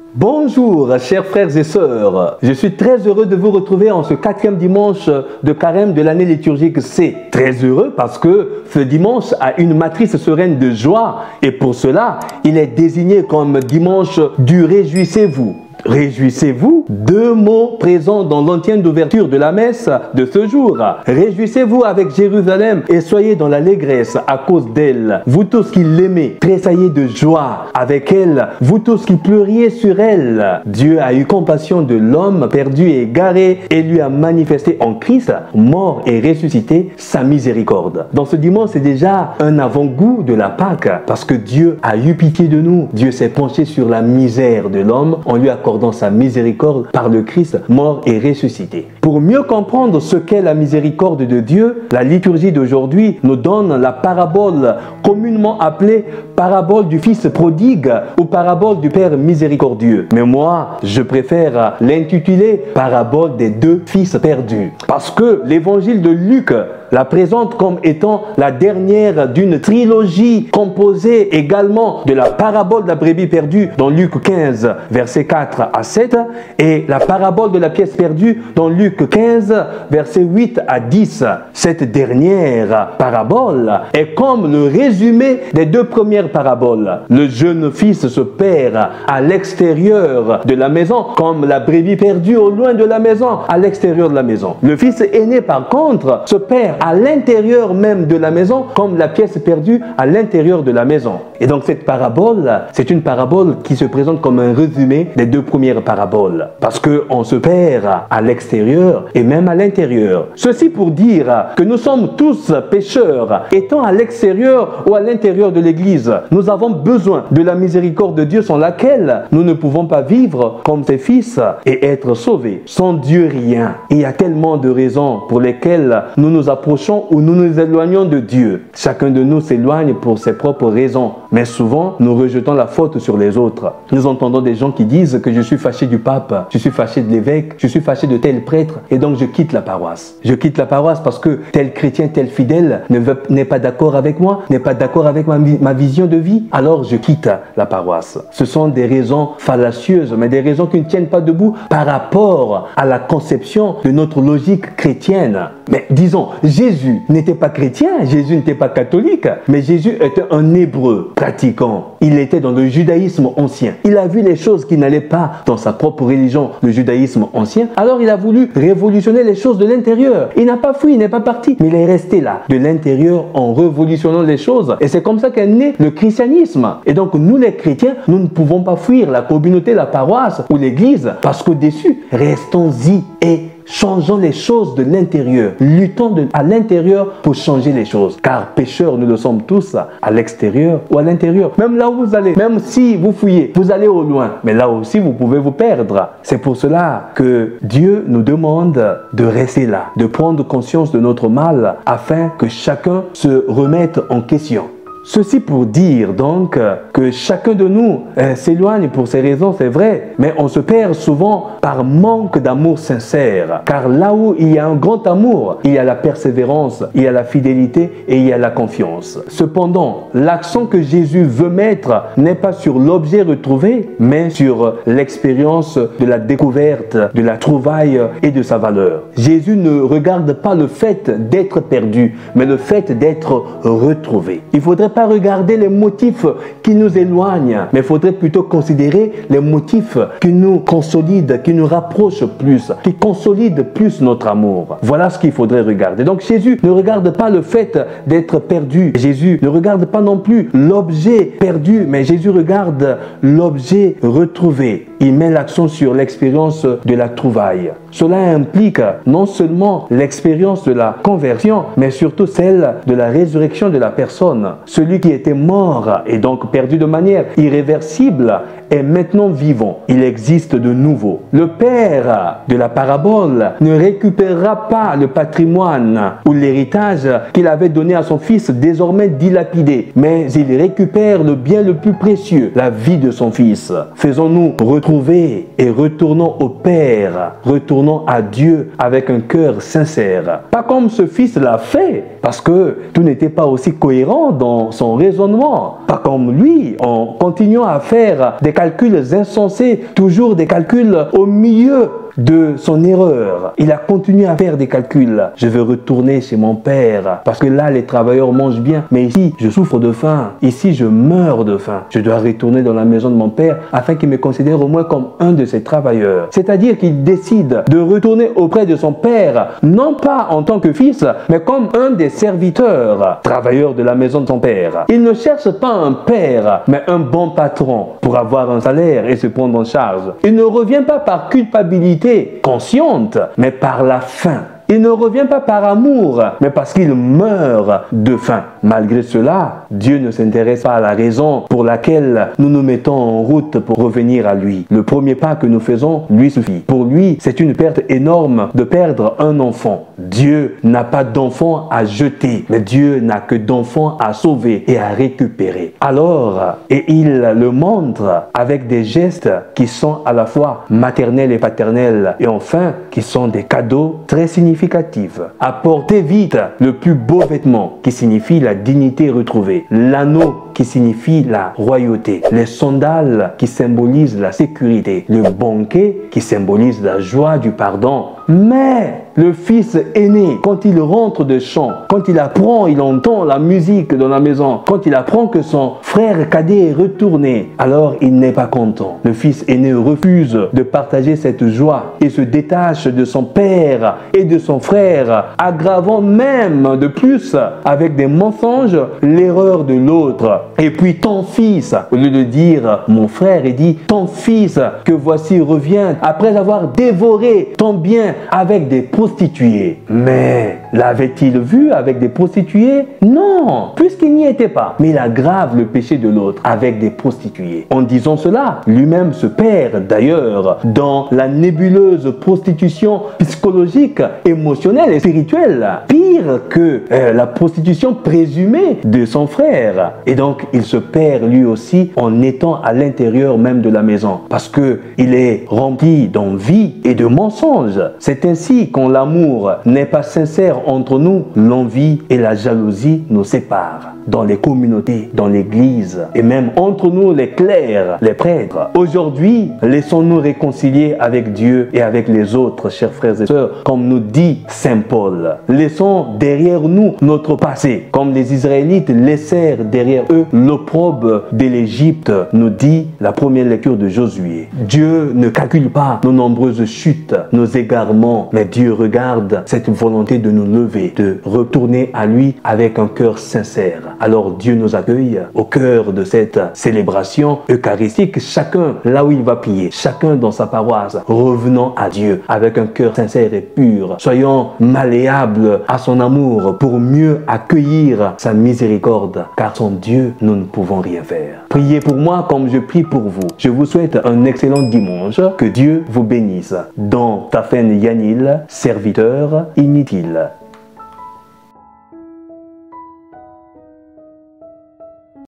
Bonjour chers frères et sœurs, je suis très heureux de vous retrouver en ce 4e dimanche de carême de l'année liturgique C. Très heureux parce que ce dimanche a une matrice sereine de joie et pour cela, il est désigné comme dimanche du Réjouissez-vous. Réjouissez-vous, deux mots présents dans l'antienne d'ouverture de la messe de ce jour. Réjouissez-vous avec Jérusalem et soyez dans l'allégresse à cause d'elle. Vous tous qui l'aimez, tressaillez de joie avec elle. Vous tous qui pleuriez sur elle. Dieu a eu compassion de l'homme perdu et égaré et lui a manifesté en Christ, mort et ressuscité, sa miséricorde. Dans ce dimanche, c'est déjà un avant-goût de la Pâque parce que Dieu a eu pitié de nous. Dieu s'est penché sur la misère de l'homme en lui accordant sa miséricorde par le Christ mort et ressuscité. Pour mieux comprendre ce qu'est la miséricorde de Dieu, la liturgie d'aujourd'hui nous donne la parabole communément appelée parabole du fils prodigue ou parabole du Père miséricordieux. Mais moi, je préfère l'intituler parabole des deux fils perdus. Parce que l'évangile de Luc la présente comme étant la dernière d'une trilogie composée également de la parabole de la brebis perdue dans Luc 15, versets 4 à 7 et la parabole de la pièce perdue dans Luc 15, versets 8 à 10. Cette dernière parabole est comme le résumé des deux premières paraboles. Le jeune fils se perd à l'extérieur de la maison comme la brebis perdue au loin de la maison, à l'extérieur de la maison. Le fils aîné par contre se perd à l'intérieur même de la maison comme la pièce perdue à l'intérieur de la maison. Et donc cette parabole, c'est une parabole qui se présente comme un résumé des deux premières paraboles. Parce qu'on se perd à l'extérieur et même à l'intérieur. Ceci pour dire que nous sommes tous pécheurs, étant à l'extérieur ou à l'intérieur de l'église. Nous avons besoin de la miséricorde de Dieu sans laquelle nous ne pouvons pas vivre comme ses fils et être sauvés. Sans Dieu, rien. Il y a tellement de raisons pour lesquelles nous nous approchons ou nous nous éloignons de Dieu. Chacun de nous s'éloigne pour ses propres raisons. Mais souvent, nous rejetons la faute sur les autres. Nous entendons des gens qui disent que je suis fâché du pape, je suis fâché de l'évêque, je suis fâché de tel prêtre et donc je quitte la paroisse. Je quitte la paroisse parce que tel chrétien, tel fidèle n'est pas d'accord avec moi, n'est pas d'accord avec ma vision de vie. Alors je quitte la paroisse. Ce sont des raisons fallacieuses, mais des raisons qui ne tiennent pas debout par rapport à la conception de notre logique chrétienne. Mais disons, Jésus n'était pas chrétien, Jésus n'était pas catholique, mais Jésus était un hébreu pratiquant. Il était dans le judaïsme ancien. Il a vu les choses qui n'allaient pas dans sa propre religion, le judaïsme ancien. Alors il a voulu révolutionner les choses de l'intérieur. Il n'a pas fui, il n'est pas parti, mais il est resté là, de l'intérieur, en révolutionnant les choses. Et c'est comme ça qu'est né le christianisme. Et donc nous les chrétiens, nous ne pouvons pas fuir la communauté, la paroisse ou l'église, parce qu'au-dessus, restons-y et changeons les choses de l'intérieur. Luttons à l'intérieur pour changer les choses. Car pécheurs, nous le sommes tous à l'extérieur ou à l'intérieur. Même là où vous allez, même si vous fouillez, vous allez au loin. Mais là aussi, vous pouvez vous perdre. C'est pour cela que Dieu nous demande de rester là, de prendre conscience de notre mal afin que chacun se remette en question. Ceci pour dire donc que chacun de nous s'éloigne pour ces raisons, c'est vrai, mais on se perd souvent par manque d'amour sincère. Car là où il y a un grand amour, il y a la persévérance, il y a la fidélité et il y a la confiance. Cependant, l'accent que Jésus veut mettre n'est pas sur l'objet retrouvé, mais sur l'expérience de la découverte, de la trouvaille et de sa valeur. Jésus ne regarde pas le fait d'être perdu, mais le fait d'être retrouvé. Il faudrait pas regarder les motifs qui nous éloignent, mais il faudrait plutôt considérer les motifs qui nous consolident, qui nous rapprochent plus, qui consolident plus notre amour. Voilà ce qu'il faudrait regarder. Donc Jésus ne regarde pas le fait d'être perdu. Jésus ne regarde pas non plus l'objet perdu, mais Jésus regarde l'objet retrouvé. Il met l'accent sur l'expérience de la trouvaille. Cela implique non seulement l'expérience de la conversion, mais surtout celle de la résurrection de la personne. Celui qui était mort et donc perdu de manière irréversible est maintenant vivant. Il existe de nouveau. Le père de la parabole ne récupérera pas le patrimoine ou l'héritage qu'il avait donné à son fils désormais dilapidé, mais il récupère le bien le plus précieux, la vie de son fils. Faisons-nous retrouver retrouvez et retournons au Père, retournons à Dieu avec un cœur sincère. Pas comme ce fils l'a fait, parce que tout n'était pas aussi cohérent dans son raisonnement. Pas comme lui, en continuant à faire des calculs insensés, toujours des calculs au milieu de son erreur. Il a continué à faire des calculs. Je veux retourner chez mon père parce que là les travailleurs mangent bien, mais ici je souffre de faim. Ici je meurs de faim. Je dois retourner dans la maison de mon père afin qu'il me considère au moins comme un de ses travailleurs. C'est-à-dire qu'il décide de retourner auprès de son père, non pas en tant que fils, mais comme un des serviteurs, travailleurs de la maison de son père. Il ne cherche pas un père, mais un bon patron pour avoir un salaire et se prendre en charge. Il ne revient pas par culpabilité consciente, mais par la faim. Il ne revient pas par amour, mais parce qu'il meurt de faim. Malgré cela, Dieu ne s'intéresse pas à la raison pour laquelle nous nous mettons en route pour revenir à lui. Le premier pas que nous faisons lui suffit. Pour lui, c'est une perte énorme de perdre un enfant. Dieu n'a pas d'enfant à jeter, mais Dieu n'a que d'enfants à sauver et à récupérer. Alors, et il le montre avec des gestes qui sont à la fois maternels et paternels, et enfin, qui sont des cadeaux très significatifs. Apportez vite le plus beau vêtement qui signifie la dignité retrouvée, l'anneau qui signifie la royauté, les sandales qui symbolisent la sécurité, le banquet qui symbolise la joie du pardon. Mais le fils aîné, quand il rentre de champ, quand il apprend, il entend la musique dans la maison, quand il apprend que son frère cadet est retourné, alors il n'est pas content. Le fils aîné refuse de partager cette joie et se détache de son père et de son frère, aggravant même de plus avec des mensonges l'erreur de l'autre. Et puis ton fils, au lieu de dire mon frère, il dit ton fils que voici revient après avoir dévoré ton bien avec des prostituées. Mais l'avait-il vu avec des prostituées? Non, puisqu'il n'y était pas. Mais il aggrave le péché de l'autre avec des prostituées. En disant cela, lui-même se perd d'ailleurs dans la nébuleuse prostitution psychologique, émotionnelle et spirituelle. Pire que la prostitution présumée de son frère. Et donc, il se perd lui aussi en étant à l'intérieur même de la maison. Parce que il est rempli d'envie et de mensonges. C'est ainsi quand l'amour n'est pas sincère entre nous, l'envie et la jalousie nous séparent. Dans les communautés, dans l'église et même entre nous les clercs, les prêtres. Aujourd'hui, laissons-nous réconcilier avec Dieu et avec les autres, chers frères et sœurs, comme nous dit Saint Paul. Laissons derrière nous notre passé, comme les Israélites laissèrent derrière eux l'opprobre de l'Égypte, nous dit la première lecture de Josué. Dieu ne calcule pas nos nombreuses chutes, nos égarements, mais Dieu regarde cette volonté de nous lever, de retourner à lui avec un cœur sincère. Alors Dieu nous accueille au cœur de cette célébration eucharistique, chacun là où il va prier, chacun dans sa paroisse, revenons à Dieu avec un cœur sincère et pur. Soyons malléables à son amour pour mieux accueillir sa miséricorde, car sans Dieu, nous ne pouvons rien faire. Priez pour moi comme je prie pour vous. Je vous souhaite un excellent dimanche. Que Dieu vous bénisse. Dans Tafen Yanil, serviteur inutile.